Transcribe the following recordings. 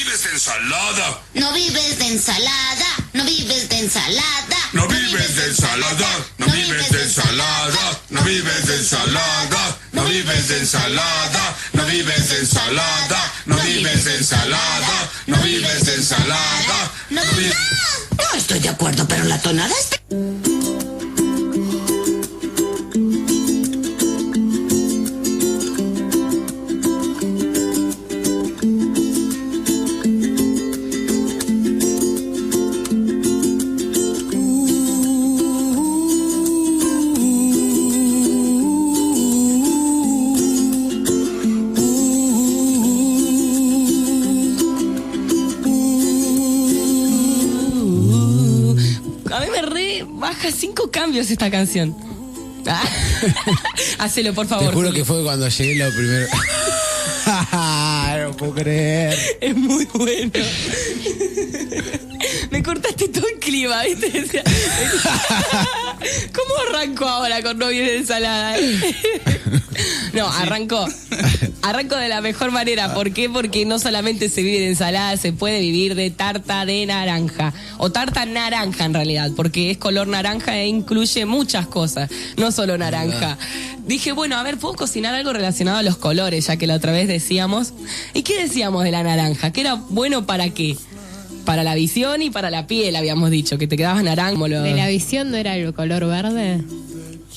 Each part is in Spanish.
vives de ensalada. No vives de ensalada. No vives de ensalada. No vives de ensalada. No vives de ensalada. No vives de ensalada. No vives de ensalada. No vives de ensalada. No vives de ensalada. No vives de ensalada. No estoy de acuerdo, pero la tonada está... Baja 5 cambios esta canción. Hacelo, por favor. Te juro Juli. que fue cuando llegué lo primero. No puedo creer. Es muy bueno. Me cortaste todo el clima, ¿viste? O sea, ¿cómo arranco ahora con no viene de ensalada? No, arranco de la mejor manera. ¿Por qué? Porque no solamente se vive de ensalada, se puede vivir de tarta de naranja. O tarta naranja en realidad, porque es color naranja e incluye muchas cosas, no solo naranja. Dije, bueno, a ver, ¿puedo cocinar algo relacionado a los colores? Ya que la otra vez decíamos. ¿Y qué decíamos de la naranja? ¿Que era bueno para qué? Para la visión y para la piel, habíamos dicho, que te quedabas naranja. ¿De la visión no era el color verde?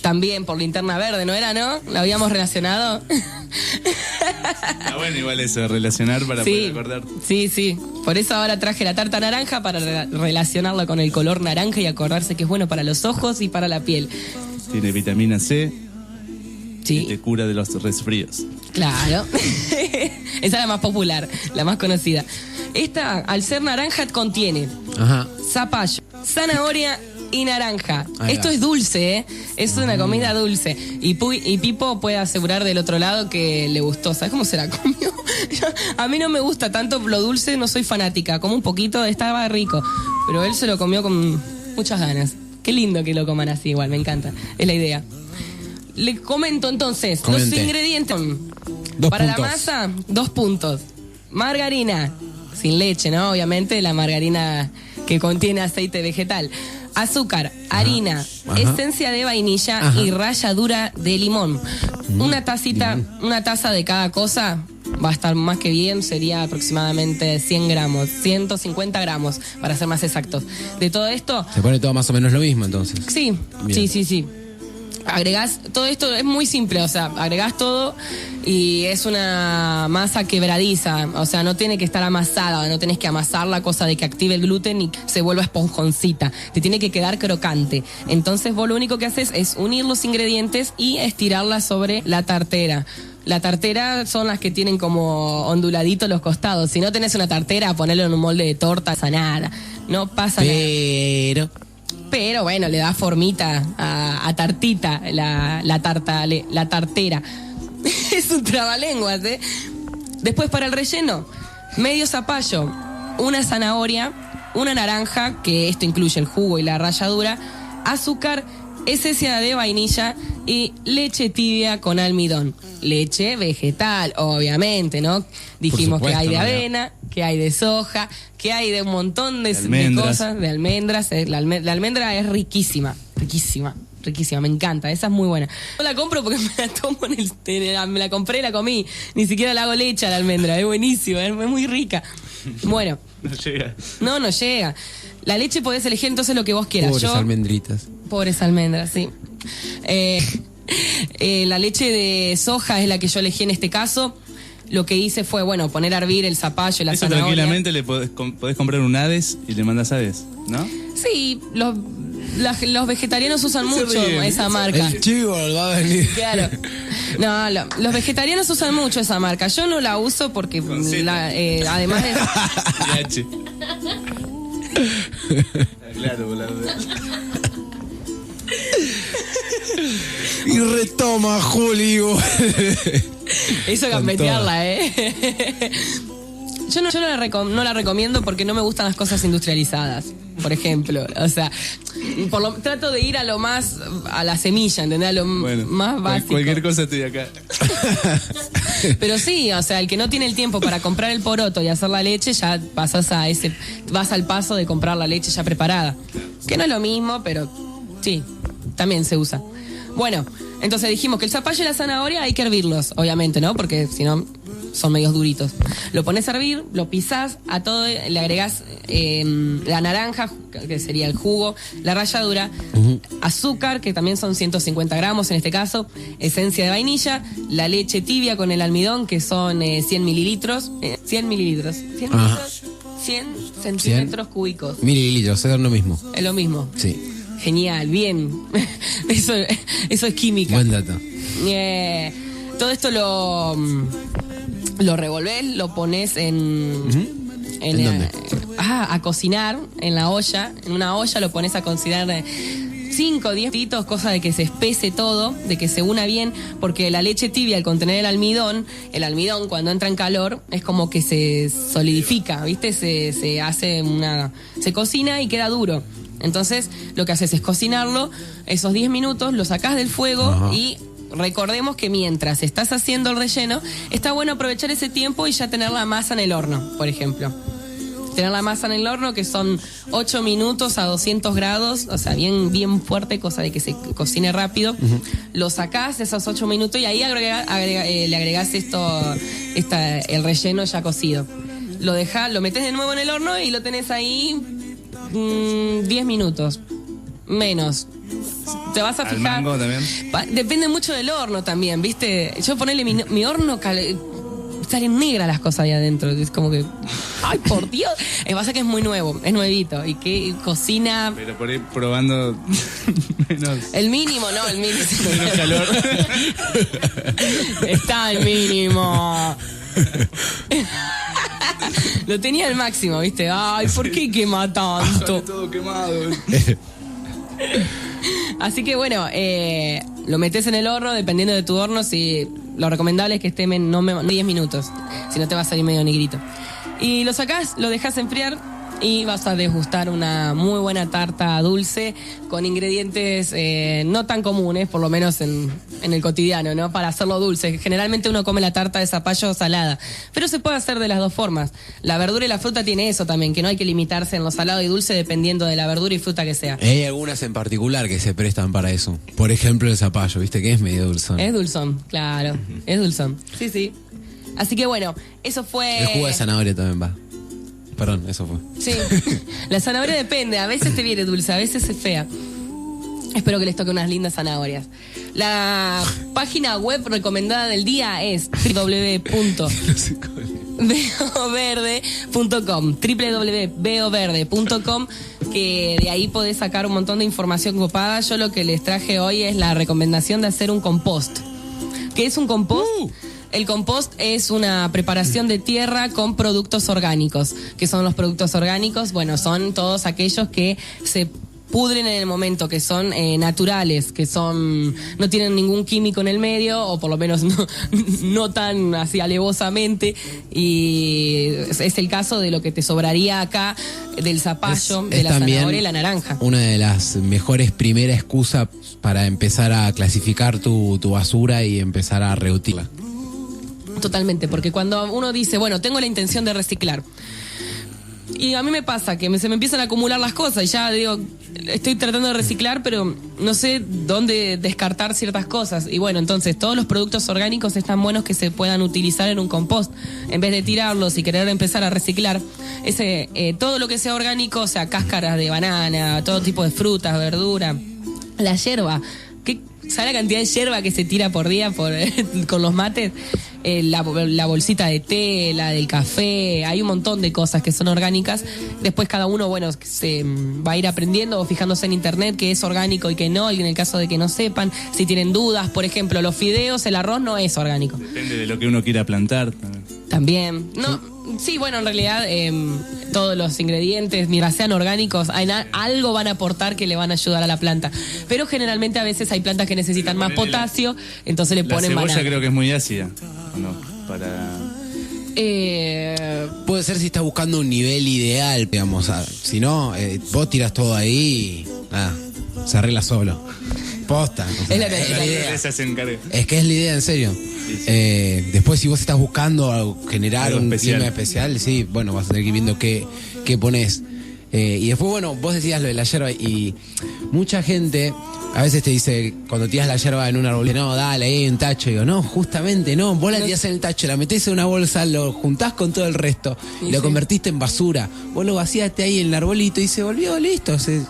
También por linterna verde, ¿no era, no? ¿La habíamos relacionado? Está bueno igual eso, relacionar para poder acordar. Sí. Por eso ahora traje la tarta naranja para relacionarla con el color naranja y acordarse que es bueno para los ojos y para la piel. Tiene vitamina C. Sí. Y te cura de los resfríos. Claro. Esa es la más popular, la más conocida. Esta, al ser naranja, contiene zapallo, zanahoria y naranja. Esto es dulce, ¿eh? Es una comida dulce. Y Pipo puede asegurar del otro lado que le gustó. ¿Sabes cómo se la comió? A mí no me gusta tanto lo dulce, no soy fanática. Como un poquito, estaba rico. Pero él se lo comió con muchas ganas. Qué lindo que lo coman así igual, me encanta. Es la idea. Le comento entonces los ingredientes. Para la masa, 2 puntos. Margarina, sin leche, ¿no? Obviamente la margarina que contiene aceite vegetal. Azúcar, harina, esencia de vainilla y ralladura de limón. Una taza de cada cosa va a estar más que bien, sería aproximadamente 100 gramos, 150 gramos, para ser más exactos. De todo esto... Se pone todo más o menos lo mismo, entonces. Sí, bien. Sí. Agregás, todo esto es muy simple, o sea, agregás todo y es una masa quebradiza, o sea, no tiene que estar amasada, no tenés que amasar la cosa de que active el gluten y se vuelva esponjoncita, te tiene que quedar crocante. Entonces vos lo único que haces es unir los ingredientes y estirarla sobre la tartera. La tartera son las que tienen como onduladitos los costados. Si no tenés una tartera, ponelo en un molde de torta, sanada, no pasa nada. Pero bueno, le da formita a tartita la tartera. Es un trabalenguas, ¿eh? Después para el relleno, medio zapallo, una zanahoria, una naranja, que esto incluye el jugo y la ralladura, azúcar, esencia de vainilla y leche tibia con almidón. Leche vegetal, obviamente, ¿no? Dijimos que hay de avena, que hay de soja, que hay de un montón de cosas, de almendras. La almendra es riquísima, me encanta, esa es muy buena. No la compro porque me la tomo me la compré y la comí. Ni siquiera le hago leche a la almendra, es buenísima, es muy rica. Bueno. No llega. No llega. La leche podés elegir entonces lo que vos quieras. Pobres almendritas. Pobres almendras, sí. La leche de soja es la que yo elegí en este caso. Lo que hice fue, poner a hervir el zapallo y la zanahoria. Tranquilamente le podés comprar un Hades y le mandas Hades, ¿no? Sí, los vegetarianos usan mucho esa marca. El chivo va a venir. Claro. No, los vegetarianos usan mucho esa marca. Yo no la uso porque además de... Claro, Y retoma, Julio. Eso gambetearla, Yo no la recomiendo porque no me gustan las cosas industrializadas. por ejemplo. O sea, trato de ir a lo más, a la semilla, ¿entendés? A lo más básico. Cualquier cosa estoy acá. Pero sí, o sea, el que no tiene el tiempo para comprar el poroto y hacer la leche, ya vas al paso de comprar la leche ya preparada. Que no es lo mismo, pero sí, también se usa. Bueno, entonces dijimos que el zapallo y la zanahoria hay que hervirlos, obviamente, ¿no? Porque si no, son medios duritos. Lo pones a hervir, lo pisás, a todo le agregás la naranja, que sería el jugo, la ralladura, azúcar, que también son 150 gramos en este caso, esencia de vainilla, la leche tibia con el almidón, que son 100 mililitros. 100 mililitros. 100 mililitros, 100 centímetros cúbicos. Mililitros, es lo mismo. Es lo mismo. Sí. Genial, bien. Eso es química. Buen dato. Todo esto lo revolvés, lo pones ¿En dónde? A cocinar en la olla. En una olla lo pones a cocinar 5 o 10 minutitos, cosa de que se espese todo, de que se una bien, porque la leche tibia, al contener el almidón cuando entra en calor es como que se solidifica, ¿viste? Se cocina y queda duro. Entonces, lo que haces es cocinarlo, esos 10 minutos, lo sacás del fuego y recordemos que mientras estás haciendo el relleno, está bueno aprovechar ese tiempo y ya tener la masa en el horno, por ejemplo. Tener la masa en el horno, que son 8 minutos a 200 grados, o sea, bien, bien fuerte, cosa de que se cocine rápido. Lo sacás esos 8 minutos y ahí le agregás el relleno ya cocido. Lo metés de nuevo en el horno y lo tenés ahí 10 minutos. Menos. Te vas a fijar. ¿Al mango también? Depende mucho del horno también, ¿viste? Yo ponerle mi horno salen negras las cosas ahí adentro. Es como que, ¡ay, por Dios! Pasa que es muy nuevo, es nuevito. Y que cocina. Pero por ahí probando menos. El mínimo, no, el mínimo. Menos calor. Está el mínimo. Lo tenía al máximo, ¿viste? Ay, ¿por qué quema tanto? Sale todo quemado. Así que bueno, lo metes en el horno, dependiendo de tu horno. Si lo recomendable es que esté no 10 minutos, si no te va a salir medio negrito. Y lo sacás, lo dejas enfriar y vas a degustar una muy buena tarta dulce con ingredientes no tan comunes, por lo menos en el cotidiano, ¿no? Para hacerlo dulce. Generalmente uno come la tarta de zapallo salada, pero se puede hacer de las dos formas. La verdura y la fruta tiene eso también, que no hay que limitarse en lo salado y dulce dependiendo de la verdura y fruta que sea. Hay algunas en particular que se prestan para eso. Por ejemplo, el zapallo, ¿viste? Que es medio dulzón. Es dulzón, claro. Es dulzón. Sí, sí. Así que bueno, eso fue... El jugo de zanahoria también va. Perdón, eso fue. Sí, la zanahoria depende, a veces te viene dulce, a veces es fea. Espero que les toque unas lindas zanahorias. La página web recomendada del día es www.beoverde.com www.beoverde.com, que de ahí podés sacar un montón de información copada. Yo lo que les traje hoy es la recomendación de hacer un compost. ¿Qué es un compost? El compost es una preparación de tierra con productos orgánicos. ¿Qué son los productos orgánicos? Bueno, son todos aquellos que se pudren en el momento, que son naturales, que no tienen ningún químico en el medio, o por lo menos no tan así alevosamente. Y es el caso de lo que te sobraría acá del zapallo, de la zanahoria y la naranja. Una de las mejores primeras excusas para empezar a clasificar tu basura y empezar a reutilizarla. Totalmente, porque cuando uno dice, bueno, tengo la intención de reciclar, y a mí me pasa que se me empiezan a acumular las cosas y ya digo, estoy tratando de reciclar, pero no sé dónde descartar ciertas cosas. Y bueno, entonces todos los productos orgánicos están buenos que se puedan utilizar en un compost. En vez de tirarlos y querer empezar a reciclar, todo lo que sea orgánico, o sea, cáscaras de banana, todo tipo de frutas, verdura, la yerba. ¿Sabe la cantidad de yerba que se tira por día con los mates? La bolsita de té, la del café, hay un montón de cosas que son orgánicas. Después cada uno, bueno, se va a ir aprendiendo o fijándose en internet qué es orgánico y qué no, y en el caso de que no sepan, si tienen dudas, por ejemplo, los fideos, el arroz no es orgánico. Depende de lo que uno quiera plantar. También. Sí, bueno, en realidad todos los ingredientes, mientras sean orgánicos, algo van a aportar que le van a ayudar a la planta. Pero generalmente a veces hay plantas que necesitan más potasio, entonces le ponen banana. La cebolla creo que es muy ácida, ¿o no? Puede ser si estás buscando un nivel ideal, digamos. Si no, vos tirás todo ahí y nada, se arregla solo. Posta. O sea, Es la idea. Esa se encarga. Es que es la idea, en serio. Después, si vos estás buscando generar Algo un especial. clima especial, sí, bueno, vas a tener que ir viendo qué pones. Y después, bueno, vos decías lo de la yerba y mucha gente a veces te dice, cuando tiras la yerba en un árbol, no, dale, ahí hay un tacho. Y digo, no, justamente no, vos la tirás en el tacho, la metés en una bolsa, lo juntás con todo el resto y lo convertiste en basura. Vos lo vaciaste ahí en el arbolito y se volvió, listo, se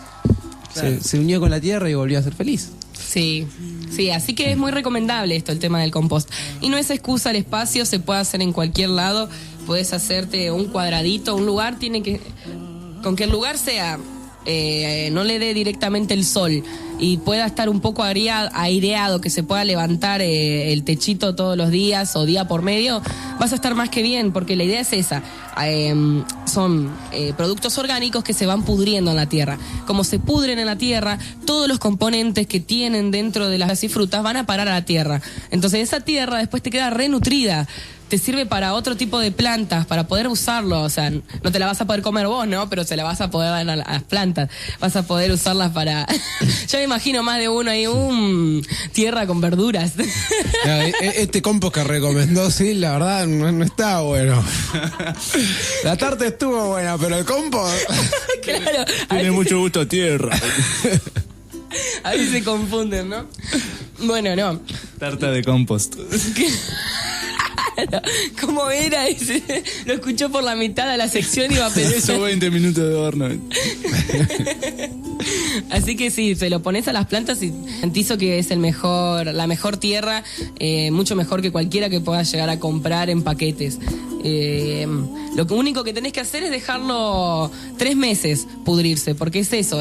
unió con la tierra y volvió a ser feliz. Sí, así que es muy recomendable esto, el tema del compost. Y no es excusa el espacio, se puede hacer en cualquier lado. Puedes hacerte un cuadradito, un lugar, con que el lugar sea, no le dé directamente el sol y pueda estar un poco aireado, que se pueda levantar el techito todos los días o día por medio, vas a estar más que bien, porque la idea es esa. Son productos orgánicos que se van pudriendo en la tierra. Como se pudren en la tierra, todos los componentes que tienen dentro de las frutas van a parar a la tierra. Entonces esa tierra después te queda renutrida. Te sirve para otro tipo de plantas, para poder usarlo. O sea, no te la vas a poder comer vos, ¿no? Pero se la vas a poder dar a las plantas. Vas a poder usarlas para... Yo me imagino más de uno ahí, tierra con verduras. Este compost que recomendó, sí, la verdad, no está bueno. La tarta estuvo buena, pero el compost... Claro. Tiene mucho gusto a tierra. A veces se confunden, ¿no? Bueno, no. Tarta de compost. ¿Cómo era ese? Lo escuchó por la mitad de la sección y iba a pensar. Eso 20 minutos de horno. Así que sí, se lo pones a las plantas y garantizo que es la mejor tierra, mucho mejor que cualquiera que puedas llegar a comprar en paquetes. Lo único que tenés que hacer es dejarlo 3 meses pudrirse, porque es eso,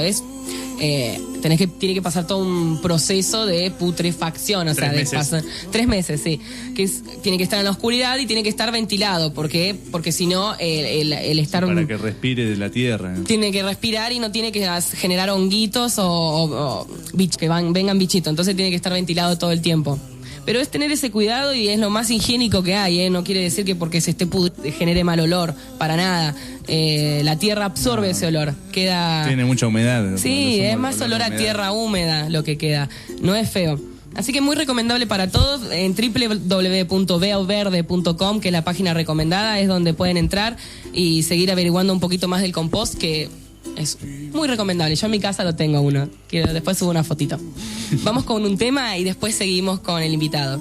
tiene que pasar todo un proceso de putrefacción, o sea, 3 meses, sí, tiene que estar en la oscuridad y tiene que estar ventilado, porque si no el estar para que respire de la tierra. Tiene que respirar y no tiene que generar honguitos o que vengan bichitos, entonces tiene que estar ventilado todo el tiempo. Pero es tener ese cuidado y es lo más higiénico que hay, ¿eh? No quiere decir que porque se esté genere mal olor, para nada. La tierra absorbe ese olor, queda... Tiene mucha humedad. Sí, es más olor a tierra húmeda lo que queda, no es feo. Así que muy recomendable para todos. En www.veoverde.com, que es la página recomendada, es donde pueden entrar y seguir averiguando un poquito más del compost, que es muy recomendable. Yo en mi casa lo tengo uno, que después subo una fotito. Vamos con un tema y después seguimos con el invitado.